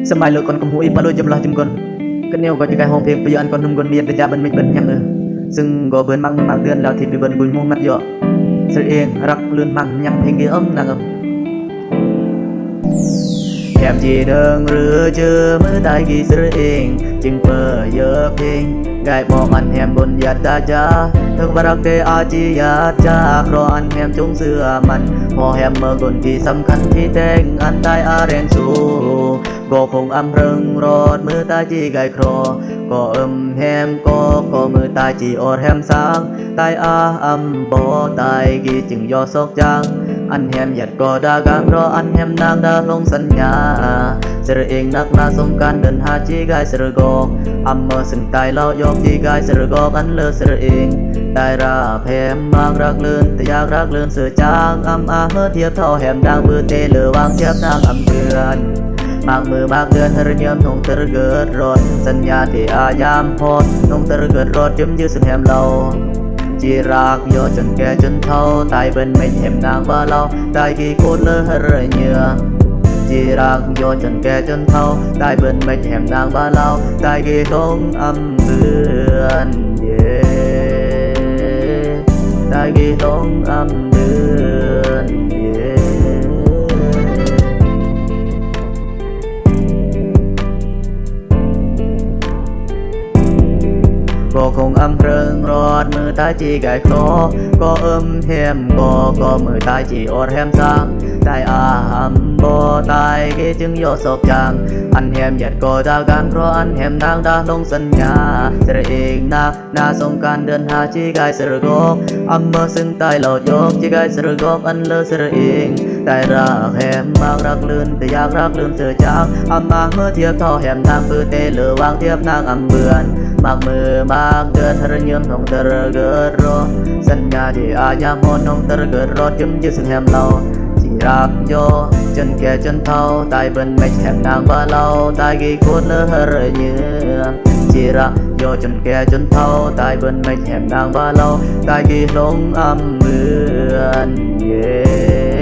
สมัยเลิกก่อนกำหุยมาโดยจำลองจำกลก็เนี่ยก็จะกลายห้องเพลงไปยันก่อนนุ่มก่อนเมียแต่ยาบันไม่เป็นแฮมซึ่งก็เบิร์นมังเดือนแล้วที่ไปเบิร์นบุญมุ่งมัดเยอะเสียเองรักเลื่อนมังยังเพลงเกี่ยวนางแถมจีเดิงหรือเจอมือตายกี่เสียเองจึงเปิดเยอะเพลงกายมองอันแฮมบนยาตาจ้าถึงบารักเตอาจียาจ้ารออันแฮมจงเสือมันพอแฮมเมื่อคนที่สำคัญที่แต่งอันตายอาเรนสูก็คงอำเริงรอดมือตายจีกายครอก็แฮมก็มือตายจีอดแฮมสางตายอาบ่ตายกี่จึงยอศกจังอันแฮมหยัดก็ดาการรออันแฮมนางดาลงสัญญาเสรเองนักนาสงการเดินหาจีกายเสรกอกเมื่อซึ่งตายเล่ายกจีกายเสรกอกอันเลือเสรเองได้ราแพมมากรักเลื่อนแต่อยากรักเลื่อนเสือจางอาเมื่อเทียบเท่าแฮมดังมือเตเลือวางเทียบนางเดือนมากมือมากเดือนเรียมนงเตรเกิดรถสัญญาที่อายามพอดนงเตรเกิดรถยืมยื้อซึ่งแฮมเราจีรักโยจนแก่จนเท่าตายเป็นไม่แฮมนางบ้าเราตายกี่คนเลยเรื่อยเนื้อจีรักโยจนแก่จนเท่าตายเป็นไม่แฮมนางบ้าเราตายกี่คงเดือนเย่ตายกี่คงเดือนเย่ก็คงเริงรอดมือตายจีกายครอก็แฮมก็มือตายจีอดแฮมสร้างตายบ่ตายเกจึงโยศกจังอันแฮมหยัดก็ดาการเพราะอันแฮมนางดาลงสัญญาเสรเองนาสงการเดินหาจีกายเสรกอกเมื่อซึ่งตายเหล่ายกจีกายเสรกอกอันเลอเสรเองตายรักแฮมมากรักลื่นแต่อยากรักลื่นเสือจางมาเมื่อเทียบเท่าแฮมนางปือเตเหลือวางเทียบนางเบือนมากมือมากเดือนเธอเยืมนองเธอเกิดรอสัญญาที่อายามหอนองเธอเกิดรอยืมยื้อซึ่งแฮมเราที่รักโยจนแก่จนเฒ่าตายเป็นไม่แฮมนางบ้าเราตายกี่คนเลยเรื่อยเนื้อที่รักโยจนแก่จนเฒ่าตายเป็นไม่แฮมนางบ้าเราตายกี่ลงเบือนเย่